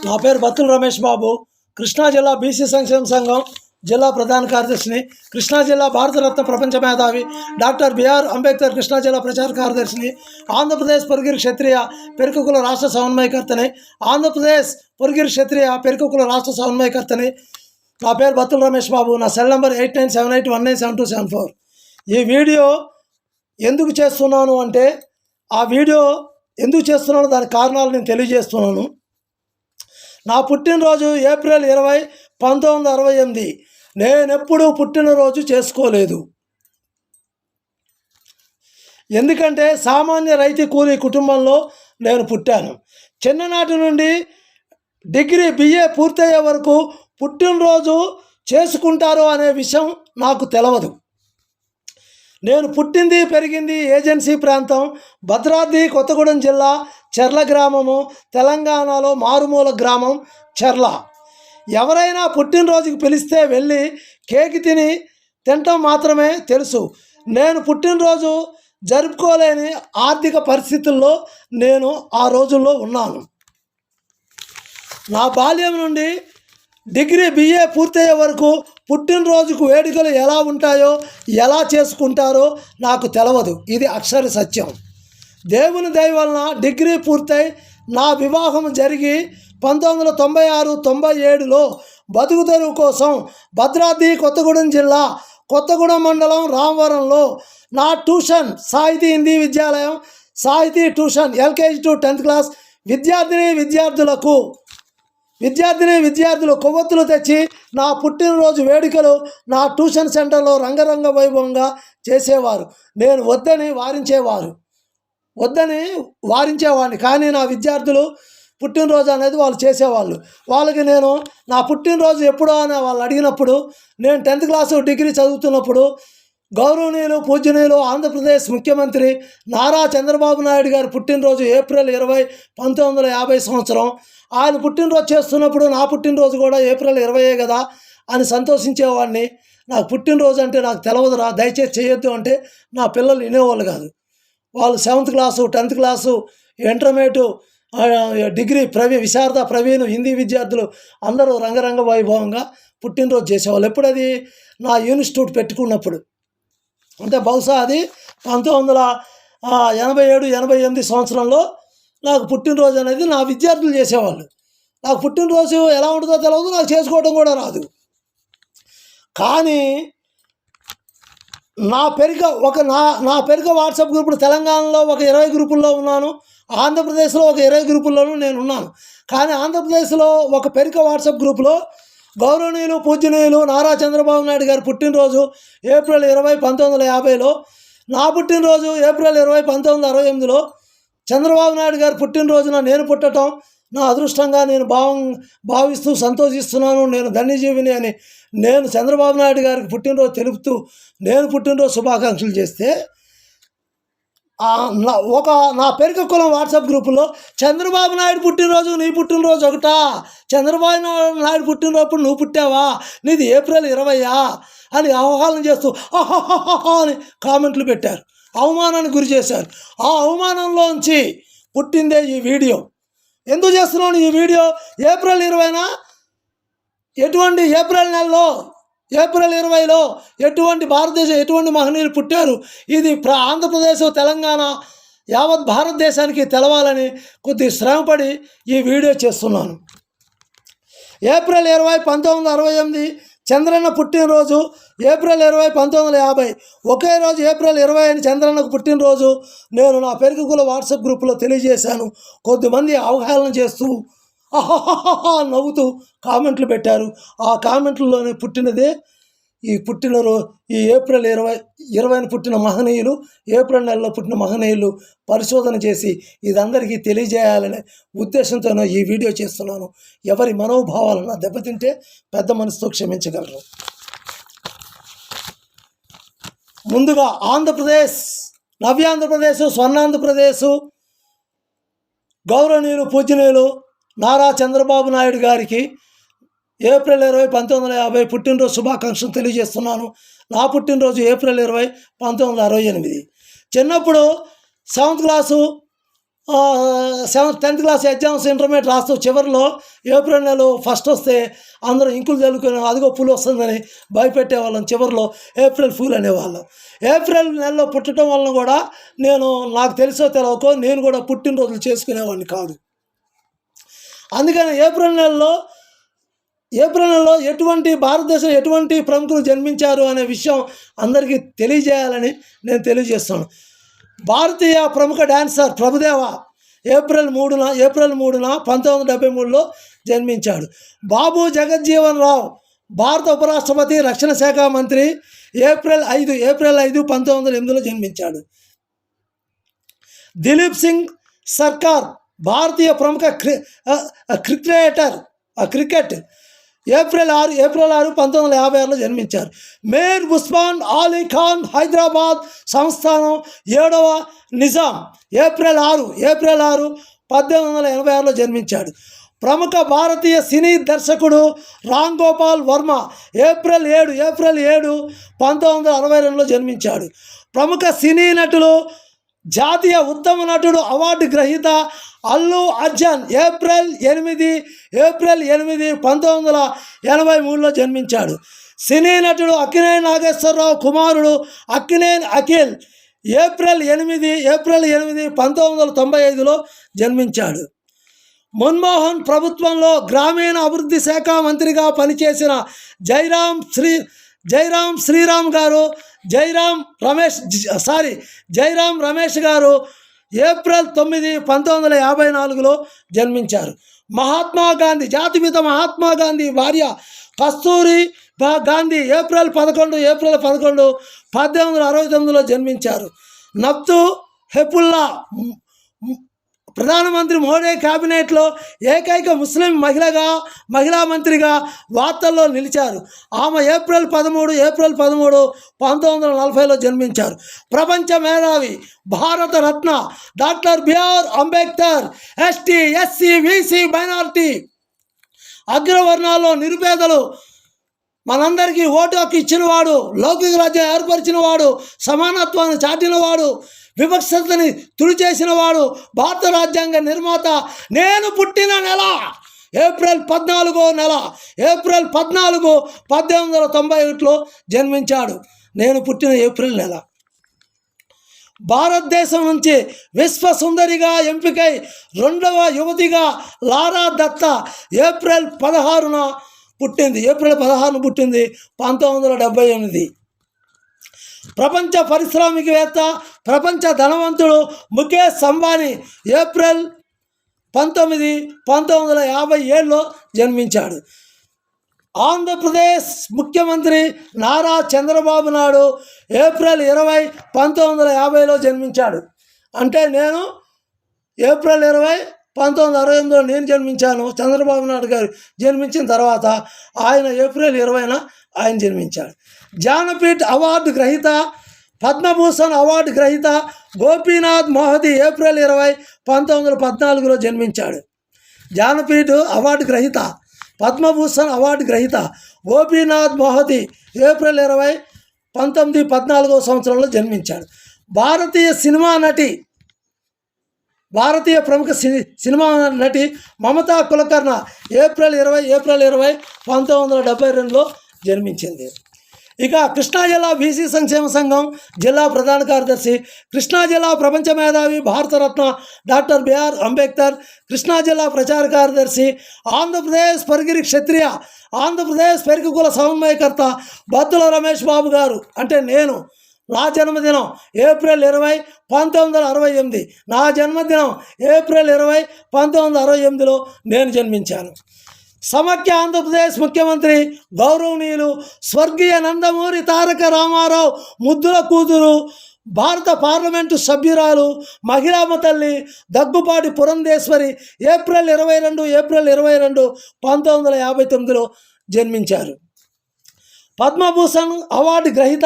నా పేరు బత్తుల రమేష్ బాబు. కృష్ణా జిల్లా బీసీ సంక్షేమ సంఘం జిల్లా ప్రధాన కార్యదర్శిని. కృష్ణా జిల్లా భారతరత్న ప్రపంచ మేధావి డాక్టర్ బిఆర్ అంబేద్కర్ కృష్ణా జిల్లా ప్రచార కార్యదర్శిని. ఆంధ్రప్రదేశ్ పొరుగిరి క్షత్రియ పెరుకుకుల రాష్ట్ర సమన్వయకర్తని. ఆంధ్రప్రదేశ్ పొరుగిరి క్షత్రియ పెరుకుకుల రాష్ట్ర సమన్వయకర్తని. నా పేరు బత్తుల రమేష్ బాబు. నా సెల్ నెంబర్ 8978197274. ఈ వీడియో ఎందుకు చేస్తున్నాను అంటే, ఆ వీడియో ఎందుకు చేస్తున్నానో దాని కారణాలు నేను తెలియజేస్తున్నాను. నా పుట్టినరోజు ఏప్రిల్ 20, 1968. నేనెప్పుడూ పుట్టినరోజు చేసుకోలేదు. ఎందుకంటే సామాన్య రైతు కూలీ కుటుంబంలో నేను పుట్టాను. చిన్ననాటి నుండి డిగ్రీ BA పూర్తయ్యే వరకు పుట్టినరోజు చేసుకుంటారు అనే విషయం నాకు తెలియదు. నేను పుట్టింది పెరిగింది ఏజెన్సీ ప్రాంతం, భద్రాద్రి కొత్తగూడెం జిల్లా చెర్ల గ్రామము, తెలంగాణలో మారుమూల గ్రామం చెర్ల. ఎవరైనా పుట్టినరోజుకి పిలిస్తే వెళ్ళి కేక్ తినటం మాత్రమే తెలుసు. నేను పుట్టినరోజు జరుపుకోలేని ఆర్థిక పరిస్థితుల్లో నేను ఆ రోజుల్లో ఉన్నాను. నా బాల్యం నుండి డిగ్రీ BA పూర్తయ్యే వరకు పుట్టినరోజుకు వేడుకలు ఎలా ఉంటాయో, ఎలా చేసుకుంటారో నాకు తెలియదు. ఇది అక్షర సత్యం. దేవుని దయ వలన డిగ్రీ పూర్తయి నా వివాహం జరిగి 1996-97లో బతుకు తెరువు కోసం భద్రాద్రి కొత్తగూడెం జిల్లా కొత్తగూడెం మండలం రామవరంలో నా ట్యూషన్ సాహితీ హిందీ విద్యాలయం సాహితీ tuition LKG to 10th class విద్యార్థులు కొవ్వొత్తులు తెచ్చి నా పుట్టినరోజు వేడుకలు నా ట్యూషన్ సెంటర్లో రంగరంగ వైభవంగా చేసేవారు. నేను వద్దని వారించేవాడిని. కానీ నా విద్యార్థులు పుట్టినరోజు అనేది వాళ్ళు చేసేవాళ్ళు. వాళ్ళకి నేను నా పుట్టినరోజు ఎప్పుడో అని వాళ్ళు అడిగినప్పుడు, నేను 10th క్లాసు డిగ్రీ చదువుతున్నప్పుడు గౌరవనీయులు పూజనీయులు ఆంధ్రప్రదేశ్ ముఖ్యమంత్రి నారా చంద్రబాబు నాయుడు గారి పుట్టినరోజు ఏప్రిల్ 20, 1950 సంవత్సరం. ఆయన పుట్టినరోజు చేస్తున్నప్పుడు నా పుట్టినరోజు కూడా ఏప్రిల్ 20 కదా అని సంతోషించేవాడిని. నాకు పుట్టినరోజు అంటే నాకు తెలియదురా, దయచేసి చేయొద్దు అంటే నా పిల్లలు వినేవాళ్ళు కాదు. వాళ్ళు 7th class 10th class intermediate degree Visharad Praveen Hindi విద్యార్థులు అందరూ రంగరంగ వైభవంగా పుట్టినరోజు చేసేవాళ్ళు. ఎప్పుడది నా ఇన్స్టిట్యూట్ పెట్టుకున్నప్పుడు, అంటే బహుశా అది 1987-88 సంవత్సరంలో నాకు పుట్టినరోజు అనేది నా విద్యార్థులు చేసేవాళ్ళు. నాకు పుట్టినరోజు ఎలా ఉంటుందో తెలియదు, నాకు చేసుకోవడం కూడా రాదు. కానీ నా పెరుగ వాట్సాప్ గ్రూపులు తెలంగాణలో ఒక 20 గ్రూపుల్లో ఉన్నాను, ఆంధ్రప్రదేశ్లో ఒక 20 గ్రూపుల్లోనూ నేను ఉన్నాను. కానీ ఆంధ్రప్రదేశ్లో ఒక పెరుగ వాట్సాప్ గ్రూపులో గౌరవనీయులు పూజనీయులు నారా చంద్రబాబు నాయుడు గారి పుట్టినరోజు ఏప్రిల్ 20, 1950లో, నా పుట్టినరోజు ఏప్రిల్ 20, 1968లో చంద్రబాబు నాయుడు గారి పుట్టినరోజున నేను పుట్టడం నా అదృష్టంగా నేను భావిస్తూ సంతోషిస్తున్నాను. నేను ధన్యజీవిని అని నేను చంద్రబాబు నాయుడు గారికి పుట్టినరోజు తెలుపుతూ నేను పుట్టినరోజు శుభాకాంక్షలు చేస్తే, నా పెరుక కులం వాట్సాప్ గ్రూపులో చంద్రబాబు నాయుడు పుట్టినరోజు నీ పుట్టినరోజు ఒకటా, చంద్రబాబు నాయుడు పుట్టినరోజు నువ్వు పుట్టావా, నీది ఏప్రిల్ 20 అని అవహేళన చేస్తూ అని కామెంట్లు పెట్టారు, అవమానానికి గురి చేశారు. ఆ అవమానంలోంచి పుట్టిందే ఈ వీడియో. ఎందుకు చేస్తున్నాను ఈ వీడియో? ఏప్రిల్ 20న ఎటువంటి ఏప్రిల్ నెలలో ఏప్రిల్ 20లో ఎటువంటి మహనీయులు పుట్టారు, ఇది ఆంధ్రప్రదేశ్ తెలంగాణ యావత్ భారతదేశానికి తెలవాలని కొద్ది శ్రమపడి ఈ వీడియో చేస్తున్నాను. ఏప్రిల్ 20, 1968 చంద్రన్న పుట్టినరోజు ఏప్రిల్ 20, 1950. ఒకే రోజు ఏప్రిల్ 20 అని చంద్రన్నకు పుట్టినరోజు నేను నా పెరుగుకుల వాట్సాప్ గ్రూపులో తెలియజేశాను. కొద్దిమంది అవహేళన చేస్తూ నవ్వుతూ కామెంట్లు పెట్టారు. ఆ కామెంట్లలోనే పుట్టినదే ఈ ఏప్రిల్ 20ని పుట్టిన మహనీయులు, ఏప్రిల్ నెలలో పుట్టిన మహనీయులు పరిశోధన చేసి ఇదందరికీ తెలియజేయాలనే ఉద్దేశంతోనే ఈ వీడియో చేస్తున్నాను. ఎవరి మనోభావాలను దెబ్బతింటే పెద్ద మనసుతో క్షమించగలరు. ముందుగా ఆంధ్రప్రదేశ్, నవ్యాంధ్రప్రదేశ్, స్వర్ణాంధ్రప్రదేశ్ గౌరవనీయులు పూజనీయులు నారా చంద్రబాబు నాయుడు గారికి ఏప్రిల్ 20, 1950 పుట్టినరోజు శుభాకాంక్షలు తెలియజేస్తున్నాను. నా పుట్టినరోజు ఏప్రిల్ 20, 1968. చిన్నప్పుడు 7th class tenth class exams intermediate రాస్తూ చివరిలో ఏప్రిల్ నెలలో ఫస్ట్ వస్తే అందరూ ఇంకులు చల్లుకుని అదిగో పులి వస్తుందని భయపెట్టేవాళ్ళం. చివరిలో ఏప్రిల్ ఫూల్ అనేవాళ్ళం. ఏప్రిల్ నెలలో పుట్టడం వలన కూడా నాకు తెలుసో తెలియకో నేను కూడా పుట్టినరోజులు చేసుకునేవాడిని కాదు. అందుకని ఏప్రిల్ నెలలో ఎటువంటి భారతదేశం ఎటువంటి ప్రముఖులు జన్మించారు అనే విషయం అందరికీ తెలియజేయాలని నేను తెలియజేస్తాను. భారతీయ ప్రముఖ డాన్సర్ ప్రభుదేవ ఏప్రిల్ 3న 1973లో జన్మించాడు. బాబు జగజ్జీవన్ రావు భారత ఉపరాష్ట్రపతి, రక్షణ శాఖ మంత్రి ఏప్రిల్ 5 1908లో జన్మించాడు. దిలీప్ సింగ్ సర్కార్ భారతీయ ప్రముఖ క్రికెట్ ఏప్రిల్ 6 1956లో జన్మించారు. మీర్ ఉస్మాన్ అలీ ఖాన్ హైదరాబాద్ సంస్థానం 7వ నిజాం ఏప్రిల్ 6 1886లో జన్మించాడు. ప్రముఖ భారతీయ సినీ దర్శకుడు రామ్ గోపాల్ వర్మ ఏప్రిల్ 7 1962లో జన్మించాడు. ప్రముఖ సినీ నటులు జాతీయ ఉత్తమ నటుడు అవార్డు గ్రహీత అల్లు అర్జున్ ఏప్రిల్ 8 1983లో జన్మించాడు. సినీ నటుడు అక్కినేని నాగేశ్వరరావు కుమారుడు అక్కినేని అఖిల్ ఏప్రిల్ 8 1995లో జన్మించాడు. మన్మోహన్ ప్రభుత్వంలో గ్రామీణ అభివృద్ధి శాఖ మంత్రిగా పనిచేసిన జైరాం రమేష్ గారు ఏప్రిల్ 9 1954లో జన్మించారు. జాతిపిత మహాత్మా గాంధీ భార్య కస్తూరి గాంధీ ఏప్రిల్ 11 1869లో జన్మించారు. నబ్తు హెపుల్లా ప్రధానమంత్రి మోడీ క్యాబినెట్లో ఏకైక ముస్లిం మహిళా మంత్రిగా వార్తల్లో నిలిచారు. ఆమె ఏప్రిల్ 13 1940లో జన్మించారు. ప్రపంచ మేధావి Bharat Ratna doctor BR Ambedkar ST SC BC minority అగ్రవర్ణాల్లో నిరుపేదలు మనందరికీ ఓటు హక్కు ఇచ్చినవాడు, లౌకిక రాజ్యం ఏర్పరిచినవాడు, సమానత్వాన్ని చాటినవాడు, వివక్షతని తుడిచేసినవాడు, భారత రాజ్యాంగ నిర్మాత. నేను పుట్టిన నెల ఏప్రిల్ 14 1891లో జన్మించాడు. నేను పుట్టిన ఏప్రిల్ నెల. భారతదేశం నుంచి విశ్వసుందరిగా ఎంపికై 2వ యువతిగా లారా దత్తా ఏప్రిల్ 16న పుట్టింది. 1978. ప్రపంచ పారిశ్రామికవేత్త, ప్రపంచ ధనవంతుడు ముఖేష్ అంబానీ ఏప్రిల్ 19 1957లో జన్మించాడు. ఆంధ్రప్రదేశ్ ముఖ్యమంత్రి నారా చంద్రబాబు నాయుడు ఏప్రిల్ 20 1950లో జన్మించాడు. అంటే నేను ఏప్రిల్ 20 1968లో నేను జన్మించాను. చంద్రబాబు నాయుడు గారు జన్మించిన తర్వాత ఆయన ఏప్రిల్ 20న ఆయన జన్మించాడు. జ్ఞానపీఠ్ అవార్డు గ్రహీత, పద్మభూషణ్ అవార్డు గ్రహీత గోపీనాథ్ మోహతి ఏప్రిల్ 20 1914లో జన్మించాడు. జ్ఞానపీఠ్ అవార్డు గ్రహీత, పద్మభూషణ్ అవార్డు గ్రహీత గోపీనాథ్ మోహతి ఏప్రిల్ 20 1914వ సంవత్సరంలో జన్మించాడు. భారతీయ ప్రముఖ సినిమా నటి మమతా కులకర్ణ ఏప్రిల్ 20 1972లో జన్మించింది. ఇక కృష్ణా జిల్లా బీసీ సంక్షేమ సంఘం జిల్లా ప్రధాన కార్యదర్శి, కృష్ణా జిల్లా ప్రపంచ మేధావి భారతరత్న డాక్టర్ బిఆర్ అంబేద్కర్, కృష్ణా జిల్లా ప్రచార కార్యదర్శి, ఆంధ్రప్రదేశ్ పరిగిరి క్షత్రియ, ఆంధ్రప్రదేశ్ పెరుగు కుల సమన్వయకర్త బత్తుల రమేష్ బాబు గారు అంటే నేను. నా జన్మదినం ఏప్రిల్ 20 1968. నా జన్మదినం ఏప్రిల్ 20 1968లో నేను జన్మించాను. సమైక్య ఆంధ్రప్రదేశ్ ముఖ్యమంత్రి గౌరవనీయులు స్వర్గీయ నందమూరి తారక రామారావు ముద్దుల కూతురు, భారత పార్లమెంటు సభ్యురాలు, మహిళామ తల్లి దగ్గుపాటి పురంధేశ్వరి ఏప్రిల్ 22 1959లో జన్మించారు. పద్మభూషణ్ అవార్డు గ్రహీత,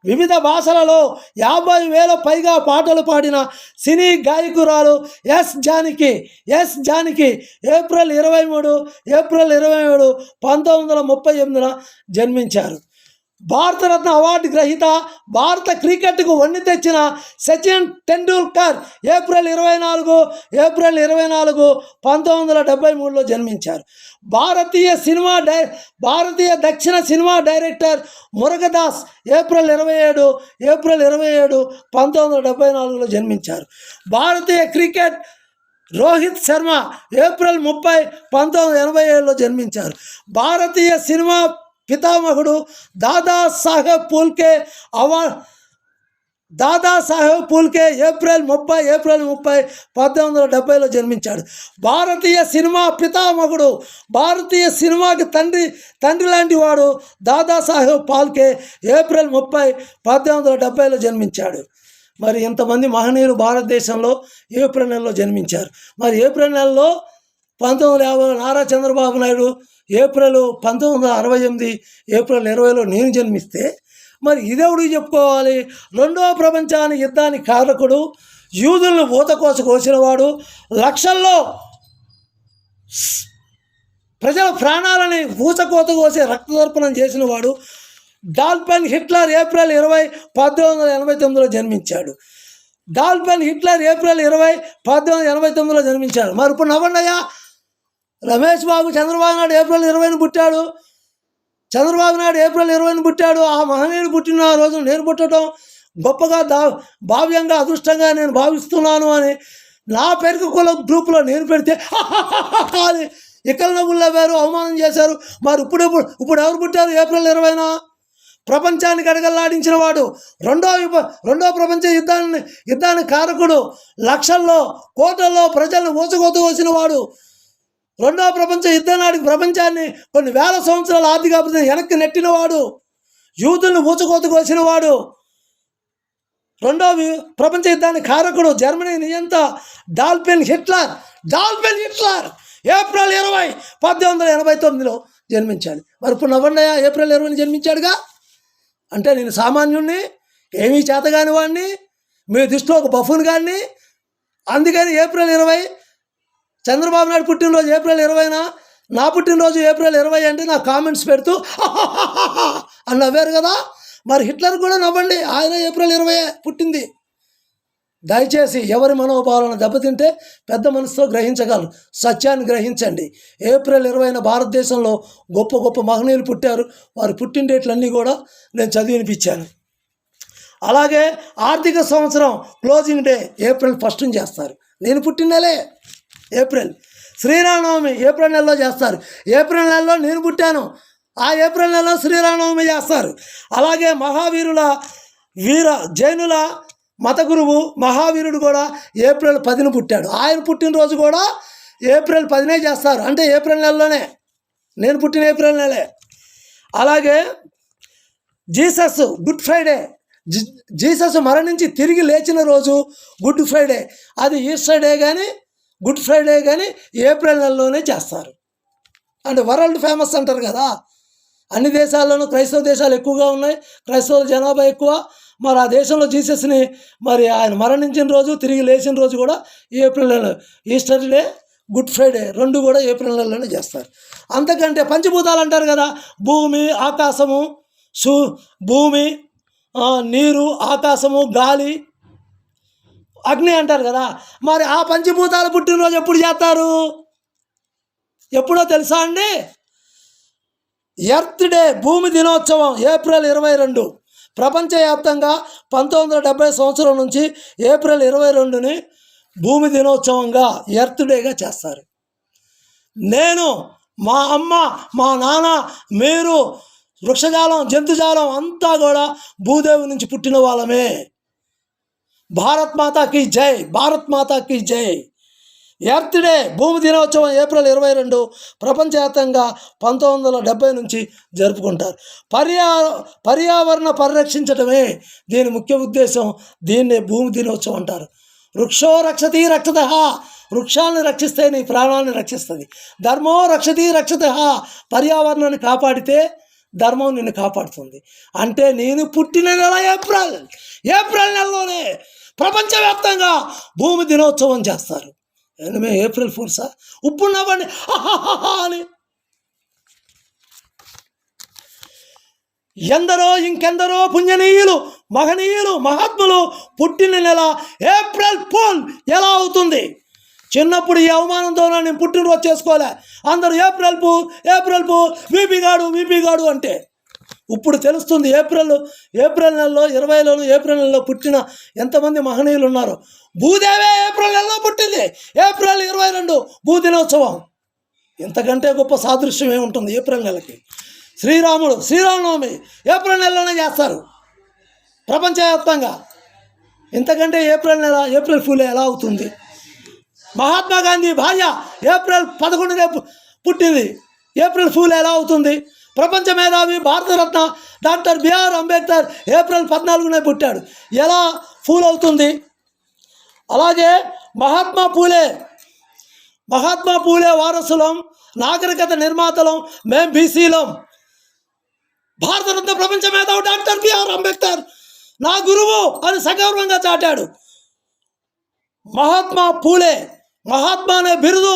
వివిధ భాషలలో 50,000 పైగా పాటలు పాడిన సినీ గాయకురాలు ఎస్ జానకి ఏప్రిల్ 23 1938 జన్మించారు. భారతరత్న అవార్డు గ్రహీత, భారత క్రికెట్కు వన్నె తెచ్చిన సచిన్ టెండూల్కర్ ఏప్రిల్ 24, 1973లో జన్మించారు. భారతీయ దక్షిణ సినిమా డైరెక్టర్ మురుగదాస్ ఏప్రిల్ 27, 1974లో జన్మించారు. భారతీయ క్రికెట్ రోహిత్ శర్మ ఏప్రిల్ 30, 1987లో జన్మించారు. భారతీయ సినిమా పితామహుడు దాదాసాహెబ్ పూల్కే ఏప్రిల్ 30, 1970లో జన్మించాడు. భారతీయ సినిమా పితామహుడు, భారతీయ సినిమాకి తండ్రి లాంటి వాడు దాదాసాహెబ్ ఫాల్కే ఏప్రిల్ 30, 1970లో జన్మించాడు. మరి ఇంతమంది మహనీయులు భారతదేశంలో ఏప్రిల్ నెలలో జన్మించారు. మరి ఏప్రిల్ నెలలో 1950 నారా చంద్రబాబు నాయుడు, ఏప్రిల్ 1968 ఏప్రిల్ 20లో నేను జన్మిస్తే మరి ఇదెవడికి చెప్పుకోవాలి? రెండవ ప్రపంచానికి యుద్ధానికి కారకుడు, యూదులను ఊతకోస కోసినవాడు, లక్షల్లో ప్రజల ప్రాణాలని ఊచకోత కోసి రక్తదర్పణం చేసినవాడు డాల్ఫెన్ హిట్లర్ ఏప్రిల్ 20, 1989లో జన్మించాడు. డాల్ఫెన్ హిట్లర్ ఏప్రిల్ 20, 1989లో జన్మించాడు. మరి ఇప్పుడు నవ్వండియ్యా, రమేష్ బాబు చంద్రబాబు నాయుడు ఏప్రిల్ 20ని పుట్టాడు. చంద్రబాబు నాయుడు ఏప్రిల్ 20ని పుట్టాడు. ఆ మహనీయుడు పుట్టిన రోజు నేను పుట్టడం గొప్పగా భావ్యంగా అదృష్టంగా నేను భావిస్తున్నాను అని నా పెరుగు కుల గ్రూపులో నేను పెడితే అని ఇక్కడ నవ్వుల్లో వేరు అవమానం చేశారు. మరి ఇప్పుడు ఎవరు పుట్టారు ఏప్రిల్ 20న? ప్రపంచానికి అడగల్లాడించిన వాడు, రెండో ప్రపంచ యుద్ధానికి కారకుడు, లక్షల్లో కోట్లలో ప్రజలను ఊచకోత కోసిన వాడు, రెండవ ప్రపంచ యుద్ధం నాటికి ప్రపంచాన్ని కొన్ని వేల సంవత్సరాల ఆర్థిక అభివృద్ధిని వెనక్కి నెట్టినవాడు, యూదులను ఊచకోత కోసినవాడు, రెండవ ప్రపంచ యుద్ధానికి కారకుడు, జర్మనీ నియంత డాల్ఫెన్ హిట్లర్ ఏప్రిల్ 20, 1989లో జన్మించాడు. మరి ఇప్పుడు నవ్వండియా, ఏప్రిల్ 20ని జన్మించాడుగా. అంటే నేను సామాన్యుణ్ణి, ఏమీ చేతగాని వాడిని, మీ దృష్టిలో ఒక బఫూన్ గాడిని. అందుకని ఏప్రిల్ 20 చంద్రబాబు నాయుడు పుట్టినరోజు ఏప్రిల్ 20న, నా పుట్టినరోజు ఏప్రిల్ 20 అంటే నా కామెంట్స్ పెడుతూ అని నవ్వారు కదా. మరి హిట్లర్ కూడా నవ్వండి, ఆయన ఏప్రిల్ 20 పుట్టింది. దయచేసి ఎవరి మనోభావాలను దెబ్బతింటే పెద్ద మనసుతో గ్రహించగలరు, సత్యాన్ని గ్రహించండి. ఏప్రిల్ 20న భారతదేశంలో గొప్ప గొప్ప మహనీయులు పుట్టారు. వారి పుట్టిన డేట్లన్నీ కూడా నేను చదివినిపించాను. అలాగే ఆర్థిక సంవత్సరం క్లోజింగ్ డే ఏప్రిల్ 1ని చేస్తారు. నేను పుట్టిన నెలే ఏప్రిల్. శ్రీరామనవమి ఏప్రిల్ నెలలో చేస్తారు. ఏప్రిల్ నెలలో నేను పుట్టాను, ఆ ఏప్రిల్ నెలలో శ్రీరామనవమి చేస్తారు. అలాగే జైనుల మత గురువు మహావీరుడు కూడా ఏప్రిల్ 10ని పుట్టాడు. ఆయన పుట్టినరోజు కూడా ఏప్రిల్ 10నే చేస్తారు. అంటే ఏప్రిల్ నెలలోనే, నేను పుట్టిన ఏప్రిల్ నెలే. అలాగే జీసస్ గుడ్ ఫ్రైడే, జీసస్ మరణించి తిరిగి లేచిన రోజు గుడ్ ఫ్రైడే. అది ఈస్టర్ డే కానీ గుడ్ ఫ్రైడే కానీ ఏప్రిల్ నెలలోనే చేస్తారు. అంటే వరల్డ్ ఫేమస్ అంటారు కదా. అన్ని దేశాల్లోనూ క్రైస్తవ దేశాలు ఎక్కువగా ఉన్నాయి, క్రైస్తవుల జనాభా ఎక్కువ. మరి ఆ దేశంలో జీసస్ని మరి ఆయన మరణించిన రోజు తిరిగి లేచిన రోజు కూడా ఏప్రిల్ నెల, ఈస్టర్ డే గుడ్ ఫ్రైడే రెండు కూడా ఏప్రిల్ నెలలోనే చేస్తారు. అంతకంటే పంచభూతాలు అంటారు కదా, భూమి ఆకాశము, భూమి నీరు ఆకాశము గాలి అగ్ని అంటారు కదా. మరి ఆ పంచభూతాల పుట్టినరోజు ఎప్పుడు చేస్తారు? ఎప్పుడో తెలుసా అండి? ఎర్త్ డే, భూమి దినోత్సవం ఏప్రిల్ 22. ప్రపంచవ్యాప్తంగా 1970 సంవత్సరం నుంచి ఏప్రిల్ 22ని భూమి దినోత్సవంగా ఎర్త్ డేగా చేస్తారు. నేను, మా అమ్మ, మా నాన్న, మీరు, వృక్షజాలం, జంతుజాలం అంతా కూడా భూదేవి నుంచి పుట్టిన వాళ్ళమే. భారత్ మాతాకి జై, భారత్ మాతాకి జై. ఎర్త్ డే భూమి దినోత్సవం ఏప్రిల్ 22 ప్రపంచవ్యాప్తంగా 1970 నుంచి జరుపుకుంటారు. పర్యావరణ పరిరక్షించడమే దీని ముఖ్య ఉద్దేశం. దీన్నే భూమి దినోత్సవం అంటారు. వృక్షో రక్షతి రక్షత, వృక్షాలను రక్షిస్తే నీ ప్రాణాలను రక్షిస్తుంది. ధర్మో రక్షతి రక్షత, పర్యావరణాన్ని కాపాడితే ధర్మం నిన్ను కాపాడుతుంది. అంటే నేను పుట్టిన నెల ఏప్రిల్ నెలలోనే ప్రపంచవ్యాప్తంగా భూమి దినోత్సవం చేస్తారు. మేము ఏప్రిల్ ఫూల్సా? ఇప్పుడు నవ్వండి అని. ఎందరో ఇంకెందరో పుణ్యనీయులు మహనీయులు మహాత్ములు పుట్టిన నెల ఏప్రిల్ ఫూల్ ఎలా అవుతుంది? చిన్నప్పుడు ఈ అవమానంతో నేను పుట్టినరోజు చేసుకోలే, అందరూ ఏప్రిల్ ఫూల్ వీపీగాడు అంటే ఇప్పుడు తెలుస్తుంది ఏప్రిల్ నెలలో 20లోను ఏప్రిల్ నెలలో పుట్టిన ఎంతమంది మహనీయులు ఉన్నారు. భూదేవే ఏప్రిల్ నెలలో పుట్టింది, ఏప్రిల్ 22 భూదినోత్సవం. ఇంతకంటే గొప్ప సాదృశ్యం ఏముంటుంది ఏప్రిల్ నెలకి? శ్రీరామనవమి ఏప్రిల్ నెలలోనే చేస్తారు ప్రపంచవ్యాప్తంగా. ఇంతకంటే ఏప్రిల్ ఫూల్ ఎలా అవుతుంది? మహాత్మా గాంధీ భార్య ఏప్రిల్ 11నే పుట్టింది, ఏప్రిల్ ఫూల్ ఎలా అవుతుంది? ప్రపంచ మేధావి Bharat Ratna doctor BR Ambedkar April 14నే పుట్టాడు, ఎలా ఫూల్ అవుతుంది? అలాగే మహాత్మా పూలే వారసులం, నాగరికత నిర్మాతలం, మేం బీసీలం. భారతరత్న ప్రపంచ మేధావి డాక్టర్ బిఆర్ అంబేద్కర్ నా గురువు అని సగౌరవంగా చాటాడు. మహాత్మా అనే బిరుదు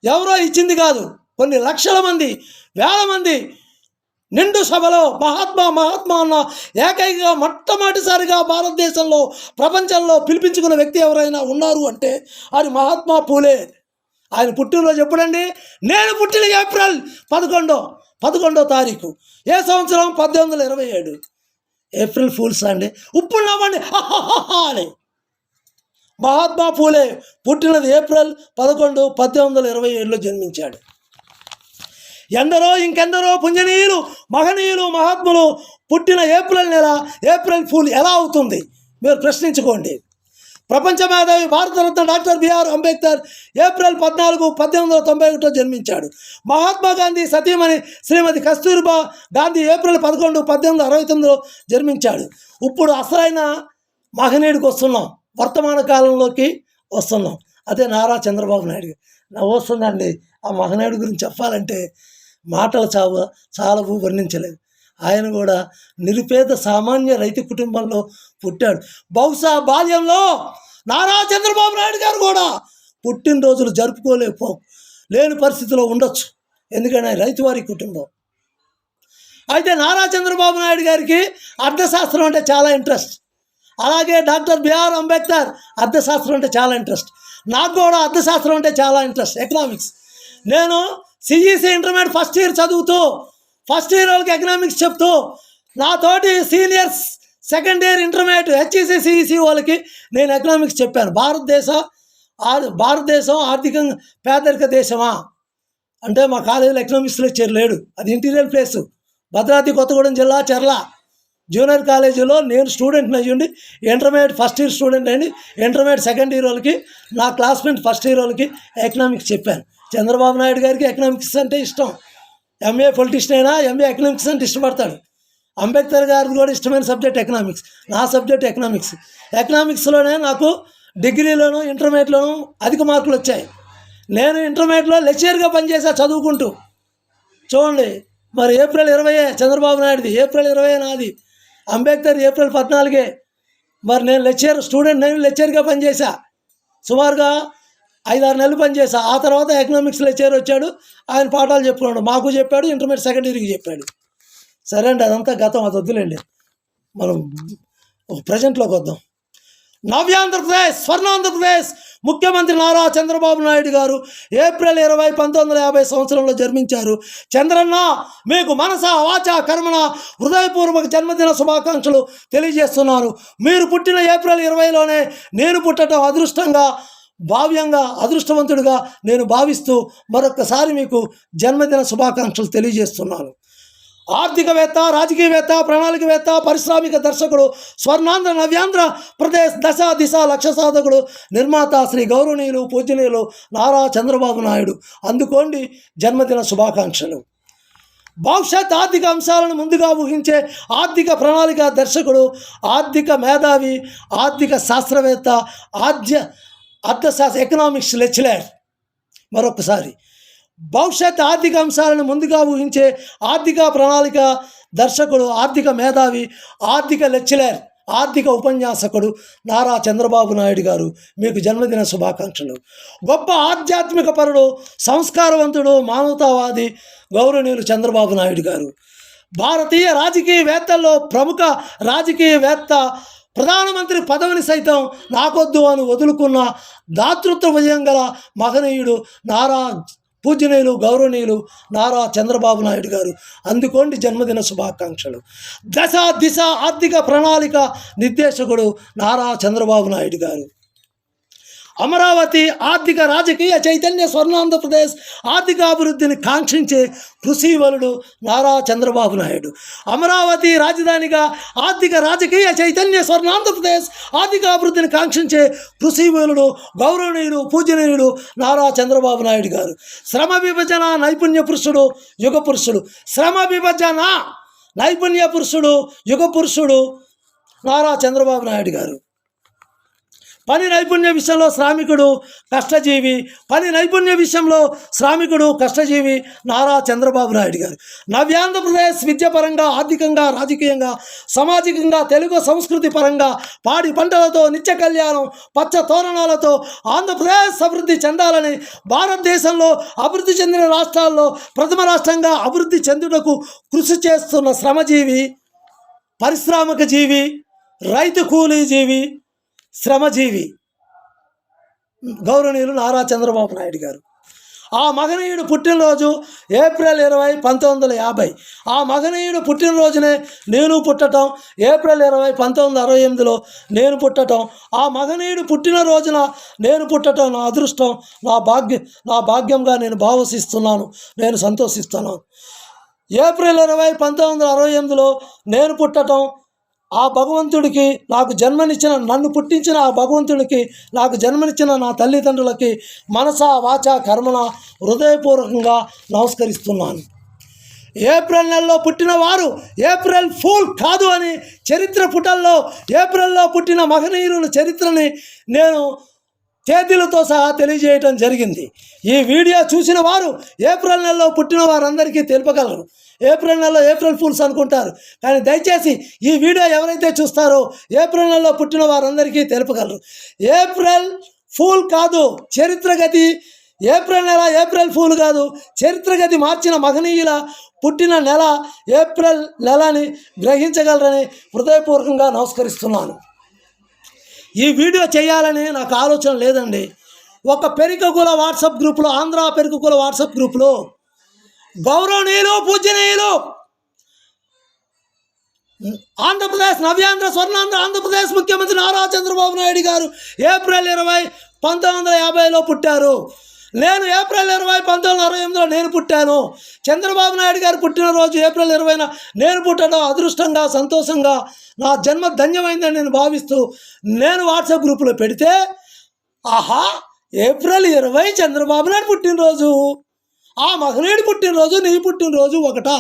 ఎవరో ఇచ్చింది కాదు, కొన్ని లక్షల మంది, వేల మంది నిండు సభలో మహాత్మా అన్న ఏకైక మొట్టమొదటిసారిగా భారతదేశంలో ప్రపంచంలో పిలిపించుకున్న వ్యక్తి ఎవరైనా ఉన్నారు అంటే అది మహాత్మా పూలే. ఆయన పుట్టినరోజు ఎప్పుడండి? నేను పుట్టిన ఏప్రిల్ 11వ తారీఖు. ఏ సంవత్సరం? 1827. ఏప్రిల్ ఫూల్స్ అండి. ఇప్పుడు నవ్వండి అని. మహాత్మా పూలే పుట్టినది ఏప్రిల్ 11, 1827లో జన్మించాడు. ఎందరో ఇంకెందరో పుణ్యనీయులు మహనీయులు మహాత్ములు పుట్టిన ఏప్రిల్ ఫూల్ ఎలా అవుతుంది? మీరు ప్రశ్నించుకోండి. ప్రపంచ మేధావి Bharat Ratna doctor BR Ambedkar April 14, 1891లో జన్మించాడు. మహాత్మా గాంధీ సతీమణి శ్రీమతి కస్తూర్బా గాంధీ ఏప్రిల్ 11, 1869లో జన్మించాడు. ఇప్పుడు అసలైన మహనీయుడికి వస్తున్నాం, వర్తమాన కాలంలోకి వస్తున్నాం. అదే నారా చంద్రబాబు నాయుడు. నవ్వు వస్తుందండి. ఆ మహనీయుడి గురించి చెప్పాలంటే మాటలు చాలా వర్ణించలేదు. ఆయన కూడా నిరుపేద సామాన్య రైతు కుటుంబంలో పుట్టాడు. బహుశా బాల్యంలో నారా చంద్రబాబు నాయుడు గారు కూడా పుట్టినరోజులు లేని పరిస్థితిలో ఉండొచ్చు, ఎందుకంటే రైతువారి కుటుంబం. అయితే నారా చంద్రబాబు నాయుడు గారికి అర్థశాస్త్రం అంటే చాలా ఇంట్రెస్ట్. అలాగే డాక్టర్ బిఆర్ అంబేద్కర్ అర్థశాస్త్రం అంటే చాలా ఇంట్రెస్ట్. నాకు కూడా అర్థశాస్త్రం అంటే చాలా ఇంట్రెస్ట్, ఎకనామిక్స్. నేను సిఈసి ఇంటర్మీడియట్ ఫస్ట్ ఇయర్ చదువుతూ ఫస్ట్ ఇయర్ వాళ్ళకి ఎకనామిక్స్ చెప్తూ నాతోటి seniors second year intermediate HEC CEC వాళ్ళకి నేను ఎకనామిక్స్ చెప్పాను. భారతదేశం ఆర్థికంగా పేదరిక దేశమా అంటే మా కాలేజీలో ఎకనామిక్స్ లెక్చర్ లేడు, అది ఇంటీరియర్ ప్లేసు, భద్రాద్రి కొత్తగూడెం జిల్లా చెర్ల జూనియర్ కాలేజీలో నేను స్టూడెంట్ని అయ్యండి, ఇంటర్మీడియట్ ఫస్ట్ ఇయర్ స్టూడెంట్ అయ్యండి, ఇంటర్మీడియట్ సెకండ్ ఇయర్ వాళ్ళకి నా క్లాస్మేట్ ఫస్ట్ ఇయర్ వాళ్ళకి ఎకనామిక్స్ చెప్పాను. చంద్రబాబు నాయుడు గారికి ఎకనామిక్స్ అంటే ఇష్టం. ఎంఏ పొలిటీషియన్ అయినా ఎంఏ ఎకనామిక్స్ అంటే ఇష్టపడతాడు. అంబేద్కర్ గారికి కూడా ఇష్టమైన సబ్జెక్ట్ ఎకనామిక్స్. నా సబ్జెక్ట్ ఎకనామిక్స్లోనే నాకు డిగ్రీలోను ఇంటర్మీడియట్లోను అధిక మార్కులు వచ్చాయి. నేను ఇంటర్మీడియట్లో లెక్చరర్గా పనిచేసా చదువుకుంటూ. చూడండి మరి ఏప్రిల్ 20 చంద్రబాబు నాయుడుది, ఏప్రిల్ 20 నాది. అంబేద్కర్ ఏప్రిల్ 14. మరి నేను లెక్చర్గా పనిచేసా. సుమారుగా 5-6 నెలలు పనిచేసా. ఆ తర్వాత ఎకనామిక్స్ లెక్చరర్ వచ్చాడు, ఆయన పాఠాలు చెప్పుకున్నాడు, మాకు చెప్పాడు, ఇంటర్మీడియట్ సెకండ్ ఇయర్కి చెప్పాడు. సరే అండి, అదంతా గతం, అది వద్దులేండి. మనం ప్రజెంట్లోకి వద్దాం. నవ్యాంధ్రప్రదేశ్ స్వర్ణాంధ్రప్రదేశ్ ముఖ్యమంత్రి నారా చంద్రబాబు నాయుడు గారు ఏప్రిల్ 20, 1950 సంవత్సరంలో జన్మించారు. చంద్రన్న మీకు మనస వాచ కర్మణ హృదయపూర్వక జన్మదిన శుభాకాంక్షలు తెలియజేస్తున్నాను. మీరు పుట్టిన ఏప్రిల్ 20లోనే నేను పుట్టడం అదృష్టవంతుడిగా నేను భావిస్తూ మరొక్కసారి మీకు జన్మదిన శుభాకాంక్షలు తెలియజేస్తున్నాను. ఆర్థికవేత్త, రాజకీయవేత్త, ప్రణాళికవేత్త, పారిశ్రామిక దర్శకుడు, స్వర్ణాంధ్ర నవ్యాంధ్ర ప్రదేశ్ దిశ లక్ష్య సాధకుడు, నిర్మాత శ్రీ గౌరవనీయులు పూజనీయులు నారా చంద్రబాబు నాయుడు. అందుకోండి జన్మదిన శుభాకాంక్షలు. భవిష్యత్ ఆర్థిక అంశాలను ముందుగా ఊహించే ఆర్థిక ప్రణాళిక దర్శకుడు, ఆర్థిక మేధావి, ఆర్థిక శాస్త్రవేత్త, అర్థశాస్త్ర ఎకనామిక్స్ లెక్చరర్. మరొకసారి భవిష్యత్ ఆర్థిక అంశాలను ముందుగా ఊహించే ఆర్థిక ప్రణాళిక దర్శకుడు, ఆర్థిక మేధావి, ఆర్థిక లెక్చరర్, ఆర్థిక ఉపన్యాసకుడు నారా చంద్రబాబు నాయుడు గారు మీకు జన్మదిన శుభాకాంక్షలు. గొప్ప ఆధ్యాత్మిక పరుడు, సంస్కారవంతుడు, మానవతావాది గౌరవనీయులు చంద్రబాబు నాయుడు గారు. భారతీయ రాజకీయవేత్తల్లో ప్రముఖ రాజకీయవేత్త ప్రధానమంత్రి పదవిని సైతం నాకొద్దు అని వదులుకున్న దాతృత్వ విజయం గల మహనీయుడు నారా పూజనీయులు గౌరవనీయులు నారా చంద్రబాబు నాయుడు గారు. అందుకోండి జన్మదిన శుభాకాంక్షలు. దశ దిశ ఆర్థిక ప్రణాళిక నిర్దేశకుడు నారా చంద్రబాబు నాయుడు గారు. అమరావతి ఆర్థిక రాజకీయ చైతన్య స్వర్ణాంధ్రప్రదేశ్ ఆర్థికాభివృద్ధిని కాంక్షించే కృషివలుడు నారా చంద్రబాబు నాయుడు. అమరావతి రాజధానిగా ఆర్థిక రాజకీయ చైతన్య స్వర్ణాంధ్రప్రదేశ్ ఆర్థికాభివృద్ధిని కాంక్షించే కృషివలుడు గౌరవనీయుడు పూజనీయుడు నారా చంద్రబాబు నాయుడు గారు. శ్రమ విభజన నైపుణ్య పురుషుడు యుగ పురుషుడు. శ్రమ విభజన నైపుణ్య పురుషుడు యుగ పురుషుడు నారా చంద్రబాబు నాయుడు గారు. పని నైపుణ్య విషయంలో శ్రామికుడు కష్టజీవి. పని నైపుణ్య విషయంలో శ్రామికుడు కష్టజీవి నారా చంద్రబాబు నాయుడు గారు. నవ్యాంధ్రప్రదేశ్ విద్యాపరంగా ఆర్థికంగా రాజకీయంగా సామాజికంగా తెలుగు సంస్కృతి పరంగా పాడి పంటలతో నిత్య కళ్యాణం పచ్చ తోరణాలతో ఆంధ్రప్రదేశ్ అభివృద్ధి చెందాలని భారతదేశంలో అభివృద్ధి చెందిన రాష్ట్రాల్లో ప్రథమ రాష్ట్రంగా అభివృద్ధి చెందుటకు కృషి చేస్తున్న శ్రమజీవి పారిశ్రామిక జీవి రైతు కూలీ జీవి శ్రమజీవి గౌరవనీయులు నారా చంద్రబాబు నాయుడు గారు. ఆ మహనీయుడు పుట్టినరోజు ఏప్రిల్ 20, 1950. ఆ మహనీయుడు పుట్టినరోజునే నేను పుట్టడం. ఏప్రిల్ 20, 1968లో నేను పుట్టడం. ఆ మహనీయుడు పుట్టినరోజున నేను పుట్టడం నా అదృష్టం, నా భాగ్యంగా నేను భావిస్తున్నాను, నేను సంతోషిస్తున్నాను. ఏప్రిల్ 20, 1968లో నేను పుట్టడం ఆ భగవంతుడికి నాకు జన్మనిచ్చిన నన్ను పుట్టించిన ఆ భగవంతుడికి నాకు జన్మనిచ్చిన నా తల్లిదండ్రులకి మనసా వాచ కర్మణ హృదయపూర్వకంగా నమస్కరిస్తున్నాను. ఏప్రిల్ నెలలో పుట్టిన వారు ఏప్రిల్ ఫూల్ కాదు అని చరిత్ర పుటల్లో ఏప్రిల్లో పుట్టిన మహనీయుల చరిత్రని నేను తేదీలతో సహా తెలియజేయటం జరిగింది. ఈ వీడియో చూసిన వారు ఏప్రిల్ నెలలో పుట్టిన వారందరికీ తెలుపగలరు. ఏప్రిల్ నెలలో ఏప్రిల్ ఫూల్స్ అనుకుంటారు, కానీ దయచేసి ఈ వీడియో ఎవరైతే చూస్తారో ఏప్రిల్ నెలలో పుట్టిన వారందరికీ తెలుపగలరు. ఏప్రిల్ ఫూల్ కాదు చరిత్రగతి. ఏప్రిల్ నెల ఏప్రిల్ ఫూల్ కాదు, చరిత్రగతి మార్చిన మహనీయుల పుట్టిన నెల ఏప్రిల్ నెలని గ్రహించగలరని హృదయపూర్వకంగా నమస్కరిస్తున్నాను. ఈ వీడియో చేయాలని నాకు ఆలోచన లేదండి. ఒక పెరికకుల వాట్సాప్ గ్రూప్లో, ఆంధ్ర పెరికకుల వాట్సాప్ గ్రూప్లో గౌరవనీయులు పూజనీయులు ఆంధ్రప్రదేశ్ నవ్యాంధ్ర స్వర్ణాంధ్ర ఆంధ్రప్రదేశ్ ముఖ్యమంత్రి నారా చంద్రబాబు నాయుడు గారు ఏప్రిల్ 20, 1950లో పుట్టారు. నేను ఏప్రిల్ 20, 1968లో నేను పుట్టాను. చంద్రబాబు నాయుడు గారు పుట్టినరోజు ఏప్రిల్ 20న నేను పుట్టడం అదృష్టంగా సంతోషంగా నా జన్మ ధన్యమైందని నేను భావిస్తూ నేను వాట్సాప్ గ్రూపులో పెడితే ఆహా ఏప్రిల్ 20 చంద్రబాబు నాయుడు పుట్టినరోజు, ఆ మహనీయుడు పుట్టినరోజు నీ పుట్టినరోజు ఒకటా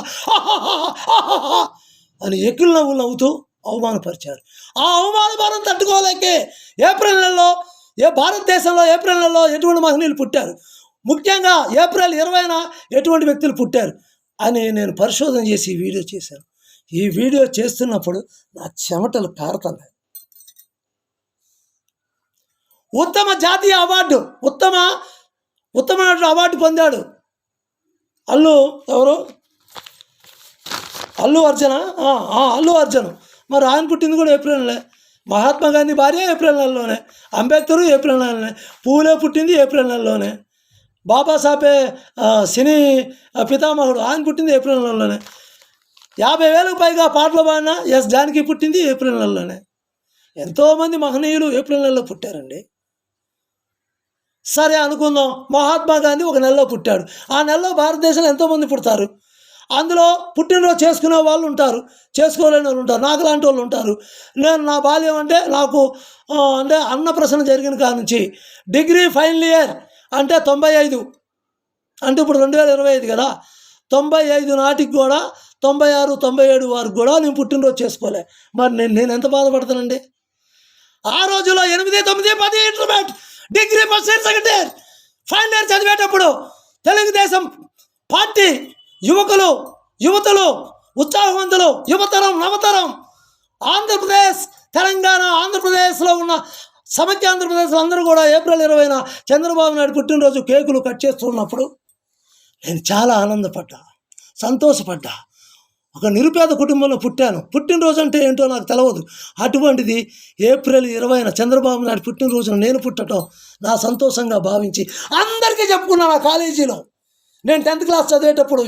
అని ఎక్కులు నవ్వులు నవ్వుతూ అవమానపరిచారు. ఆ అవమానభారం తట్టుకోలేకే ఏప్రిల్ నెలలో భారతదేశంలో ఏప్రిల్ నెలలో ఎటువంటి మహనీయులు పుట్టారు, ముఖ్యంగా ఏప్రిల్ 20న ఎటువంటి వ్యక్తులు పుట్టారు అని నేను పరిశోధన చేసి ఈ వీడియో చేశాను. ఈ వీడియో చేస్తున్నప్పుడు నా చెమటలు కారుతున్నాయి. ఉత్తమ జాతీయ అవార్డు ఉత్తమ నటుడు అవార్డు పొందాడు అల్లు అర్జున్. మరి ఆయన పుట్టింది కూడా ఏప్రిల్ నెలే. మహాత్మా గాంధీ భార్య ఏప్రిల్ నెలలోనే, అంబేద్కర్ ఏప్రిల్ నెలలోనే, పూలే పుట్టింది ఏప్రిల్ నెలలోనే, బాబాసాహెబ్ సినీ పితామహుడు ఆయన పుట్టింది ఏప్రిల్ నెలలోనే, 50,000కు పైగా పాటలు పాడిన ఎస్ జానకి పుట్టింది ఏప్రిల్ నెలలోనే. ఎంతోమంది మహనీయులు ఏప్రిల్ నెలలో పుట్టారండి. సరే అనుకుందాం, మహాత్మా గాంధీ ఒక నెలలో పుట్టాడు. ఆ నెలలో భారతదేశంలో ఎంతోమంది పుడతారు. అందులో పుట్టినరోజు చేసుకునే వాళ్ళు ఉంటారు, చేసుకోలేని వాళ్ళు ఉంటారు, నాకు లాంటి వాళ్ళు ఉంటారు. నేను నా బాల్యం నాకు అన్నప్రసన్న జరిగిన కాడ నుంచి డిగ్రీ ఫైనల్ ఇయర్ అంటే 95, అంటే ఇప్పుడు 2025 కదా, 95 నాటికి కూడా 96, 97 వరకు కూడా నేను పుట్టినరోజు చేసుకోలే. మరి నేను ఎంత బాధపడతానండి. ఆ రోజుల్లో 8, 9, 10 intermediate, degree first year second year final year చదివేటప్పుడు తెలుగుదేశం పార్టీ యువతులు ఉత్సాహవంతులు యువతరం నవతరం ఆంధ్రప్రదేశ్ తెలంగాణ ఆంధ్రప్రదేశ్లో ఉన్న సమైక్య ఆంధ్రప్రదేశ్లో అందరూ కూడా ఏప్రిల్ 20న చంద్రబాబు నాయుడు పుట్టినరోజు కేకులు కట్ చేస్తున్నప్పుడు నేను చాలా ఆనందపడ్డా, సంతోషపడ్డా. ఒక నిరుపేద కుటుంబంలో పుట్టాను. పుట్టినరోజు అంటే ఏంటో నాకు తెలియదు. అటువంటిది ఏప్రిల్ 20న చంద్రబాబు నాయుడు పుట్టినరోజున నేను పుట్టడం నా సంతోషంగా భావించి అందరికీ చెప్పుకున్నాను. ఆ కాలేజీలో నేను 10th క్లాస్ చదివేటప్పుడు,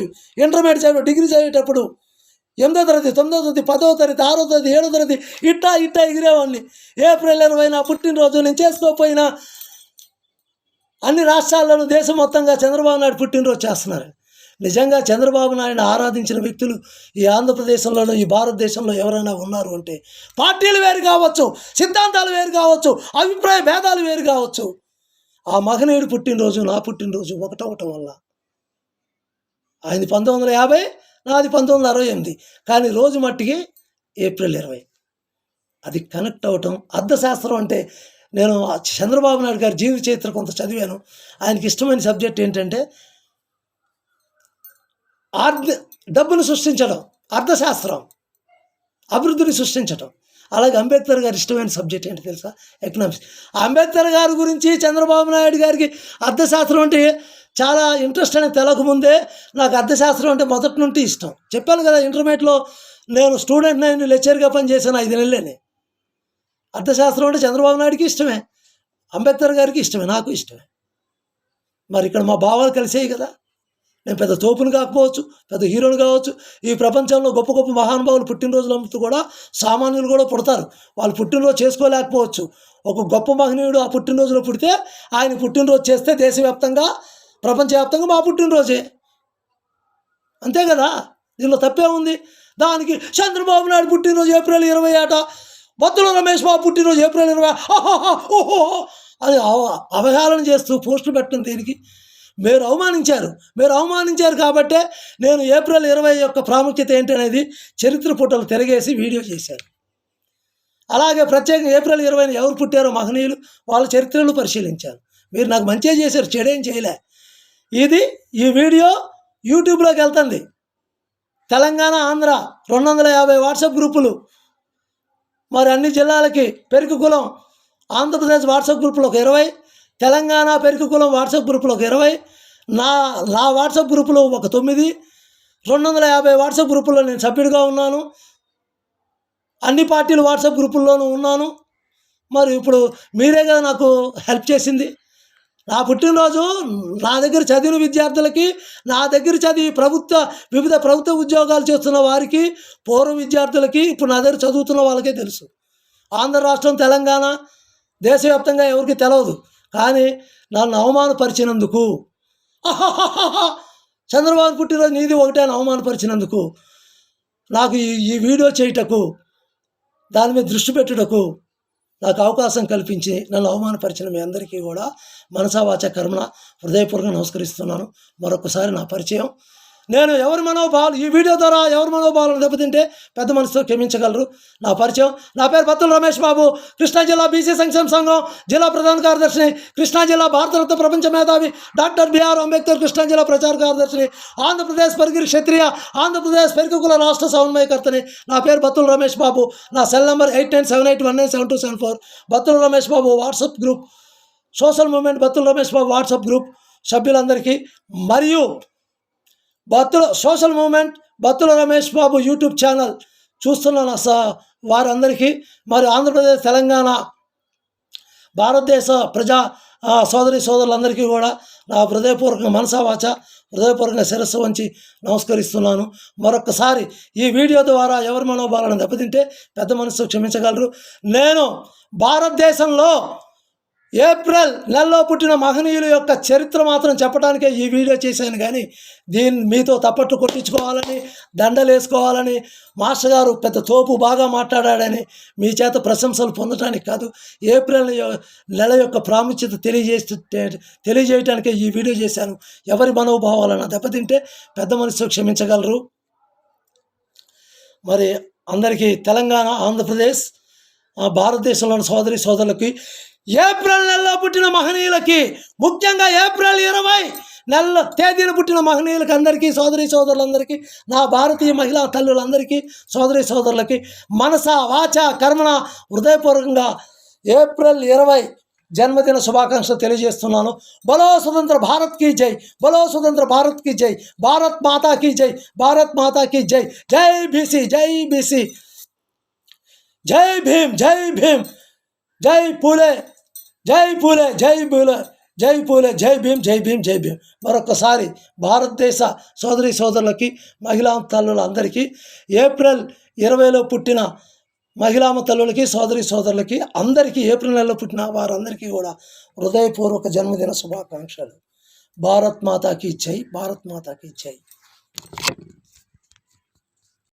ఇంటర్మీడియట్ చదివే, డిగ్రీ చదివేటప్పుడు, 8వ తరగతి, 9వ తరగతి, 10వ తరగతి, 6వ తరగతి, 7వ తరగతి ఇట్టా ఎగిరేవాడిని. ఏప్రిల్ 20 నా పుట్టినరోజు నేను చేసుకోకపోయినా అన్ని రాష్ట్రాల్లోనూ దేశం మొత్తంగా చంద్రబాబు నాయుడు పుట్టినరోజు చేస్తున్నారు. నిజంగా చంద్రబాబు నాయుడు ఆరాధించిన వ్యక్తులు ఈ ఆంధ్రప్రదేశ్లోనూ ఈ భారతదేశంలో ఎవరైనా ఉన్నారు అంటే పార్టీలు వేరు కావచ్చు, సిద్ధాంతాలు వేరు కావచ్చు, అభిప్రాయ భేదాలు వేరు కావచ్చు, ఆ మహనీయుడు పుట్టినరోజు నా పుట్టినరోజు ఒకటవటం వల్ల ఆయనది 1950, నాది 1968, కానీ రోజు మట్టికి ఏప్రిల్ 20 అది కనెక్ట్ అవ్వటం. అర్థశాస్త్రం అంటే నేను చంద్రబాబు నాయుడు గారి జీవిత చరిత్ర కొంత చదివాను. ఆయనకి ఇష్టమైన సబ్జెక్ట్ ఏంటంటే డబ్బును సృష్టించడం, అర్థశాస్త్రం, అభివృద్ధిని సృష్టించడం. అలాగే అంబేద్కర్ గారి ఇష్టమైన సబ్జెక్ట్ ఏంటి తెలుసా? ఎకనామిక్స్. అంబేద్కర్ గారి గురించి చంద్రబాబు నాయుడు గారికి అర్థశాస్త్రం అంటే చాలా ఇంట్రెస్ట్ అని తెలకముందే నాకు అర్థశాస్త్రం అంటే మొదటి నుండి ఇష్టం. చెప్పాను కదా, ఇంటర్మీడియట్లో నేను స్టూడెంట్, నేను లెక్చర్గా పనిచేశాను 5 నెలలేని. అర్థశాస్త్రం అంటే చంద్రబాబు నాయుడికి ఇష్టమే, అంబేద్కర్ గారికి ఇష్టమే, నాకు ఇష్టమే. మరి ఇక్కడ మా భావాలు కలిసేవి కదా. నేను పెద్ద తోపుని కాకపోవచ్చు, పెద్ద హీరోని కావచ్చు. ఈ ప్రపంచంలో గొప్ప గొప్ప మహానుభావులు పుట్టినరోజులు అమ్ముతూ కూడా సామాన్యులు కూడా పుడతారు. వాళ్ళు పుట్టినరోజు చేసుకోలేకపోవచ్చు. ఒక గొప్ప మహనీయుడు ఆ పుట్టినరోజులో పుడితే ఆయన పుట్టినరోజు చేస్తే దేశవ్యాప్తంగా, ప్రపంచవ్యాప్తంగా మా పుట్టినరోజే. అంతే కదా, దీనిలో తప్పే ఉంది. దానికి చంద్రబాబు నాయుడు పుట్టినరోజు ఏప్రిల్ 20 అట, బత్తుల రమేష్ బాబు పుట్టినరోజు ఏప్రిల్ 20, ఓహో అది అవహేళన చేస్తూ పోస్టులు పెట్టడం దేనికి? మీరు అవమానించారు కాబట్టే నేను ఏప్రిల్ 20 యొక్క ప్రాముఖ్యత ఏంటనేది చరిత్ర పుటలు తిరగేసి వీడియో చేశాను. అలాగే ప్రత్యేకంగా ఏప్రిల్ 20ని ఎవరు పుట్టారో మహనీయులు వాళ్ళ చరిత్రలు పరిశీలించాను. మీరు నాకు మంచిగా చేశారు, చెడేం చేయలే. ఈ వీడియో యూట్యూబ్లోకి వెళ్తుంది. తెలంగాణ, ఆంధ్ర 250 వాట్సాప్ గ్రూపులు, మరి అన్ని జిల్లాలకి పెరుకు కులం ఆంధ్రప్రదేశ్ వాట్సాప్ గ్రూపులు ఒక 20, తెలంగాణ పెరుకు కులం వాట్సాప్ గ్రూపులు ఒక 20, నా వాట్సాప్ గ్రూపులు ఒక 9, 250 వాట్సాప్ గ్రూపుల్లో నేను సభ్యుడిగా ఉన్నాను. అన్ని పార్టీల వాట్సాప్ గ్రూపుల్లోనూ ఉన్నాను. మరి ఇప్పుడు మీరే కదా నాకు హెల్ప్ చేసింది. నా పుట్టినరోజు నా దగ్గర చదివిన విద్యార్థులకి, నా దగ్గర చదివి వివిధ ప్రభుత్వ ఉద్యోగాలు చేస్తున్న వారికి, పూర్వ విద్యార్థులకి, ఇప్పుడు నా దగ్గర చదువుతున్న వాళ్ళకే తెలుసు. ఆంధ్ర రాష్ట్రం, తెలంగాణ, దేశవ్యాప్తంగా ఎవరికి తెలియదు. కానీ నన్ను అవమానపరిచినందుకు, చంద్రబాబు పుట్టినరోజు నీది ఒకటే అని అవమానపరిచినందుకు, నాకు ఈ వీడియో చేయటకు, దాని మీద దృష్టి పెట్టుటకు నాకు అవకాశం కల్పించి నన్ను అవమానపరిచిన మీ అందరికీ కూడా మనసా వాచా కర్మణ హృదయపూర్వకంగా నమస్కరిస్తున్నాను. మరొకసారి నా పరిచయం, నేను ఎవరి మనోభావాలు, ఈ వీడియో ద్వారా ఎవరి మనోభావాలను దెబ్బతింటే పెద్ద మనసుతో క్షమించగలరు. నా పరిచయం, నా పేరు బత్తుల రమేష్ బాబు, కృష్ణా జిల్లా బీసీ సంక్షేమ సంఘం జిల్లా ప్రధాన కార్యదర్శిని, కృష్ణా జిల్లా భారతరత్న ప్రపంచ మేధావి డాక్టర్ బిఆర్ అంబేద్కర్ కృష్ణా జిల్లా ప్రచార కార్యదర్శిని, ఆంధ్రప్రదేశ్ పరిగిరి క్షత్రియ, ఆంధ్రప్రదేశ్ పెరుకుల రాష్ట్ర సమన్వయకర్తని. నా పేరు బత్తుల రమేష్ బాబు. నా cell number 8978197274. Battula Ramesh Babu WhatsApp group, social movement Battula Ramesh Babu WhatsApp group సభ్యులందరికీ, మరియు social movement Battula Ramesh Babu YouTube channel చూస్తున్న వారందరికీ, మరి ఆంధ్రప్రదేశ్, తెలంగాణ, భారతదేశ ప్రజా సోదరులందరికీ కూడా నా హృదయపూర్వకంగా మనసా వాచ హృదయపూర్వకంగా శిరస్సు వంచి నమస్కరిస్తున్నాను. మరొకసారి ఈ వీడియో ద్వారా ఎవరి మనోభావాలను దెబ్బతింటే పెద్ద మనసు క్షమించగలరు. నేను భారతదేశంలో ఏప్రిల్ నెలలో పుట్టిన మహనీయుల యొక్క చరిత్ర మాత్రం చెప్పడానికే ఈ వీడియో చేశాను. కానీ మీతో తప్పట్లు కొట్టించుకోవాలని, దండలు వేసుకోవాలని, మాస్టర్ గారు పెద్ద తోపు బాగా మాట్లాడాడని మీ చేత ప్రశంసలు పొందడానికి కాదు. ఏప్రిల్ నెల యొక్క ప్రాముఖ్యత తెలియజేయటానికే ఈ వీడియో చేశాను. ఎవరి మనోభావాలను దెబ్బతింటే పెద్ద మనసు క్షమించగలరు. మరి అందరికీ తెలంగాణ, ఆంధ్రప్రదేశ్, భారతదేశంలోని సోదరులకి, ఏప్రిల్ నెలలో పుట్టిన మహనీయులకి, ముఖ్యంగా ఏప్రిల్ 20 నెల తేదీన పుట్టిన మహనీయులకి అందరికీ, సోదరులందరికీ, నా భారతీయ మహిళా తల్లులందరికీ, సోదరులకి మనస వాచ కర్మణ హృదయపూర్వకంగా ఏప్రిల్ 20 జన్మదిన శుభాకాంక్షలు తెలియజేస్తున్నాను. బలో స్వతంత్ర భారత్ కీ జై, బలో స్వతంత్ర భారత్ కీ జై, భారత్ మాతా కీ జై, భారత్ మాతా కీ జై. జై బీసీ, జై బీసీ, జై భీమ్, జై భీమ్, జై పూలే, జై పూలే, జై పూలే, జై పూలే, జై భీమ్, జై భీమ్, జై భీమ్. మరొకసారి భారతదేశ సోదరి సోదరులకి, మహిళా తల్లులందరికీ, ఏప్రిల్ 20లో పుట్టిన మహిళా తల్లులకి, సోదరి సోదరులకి అందరికీ, ఏప్రిల్ నెలలో పుట్టిన వారందరికీ కూడా హృదయపూర్వక జన్మదిన శుభాకాంక్షలు. భారత్ మాతాకి జై, భారత్ మాతాకి జై.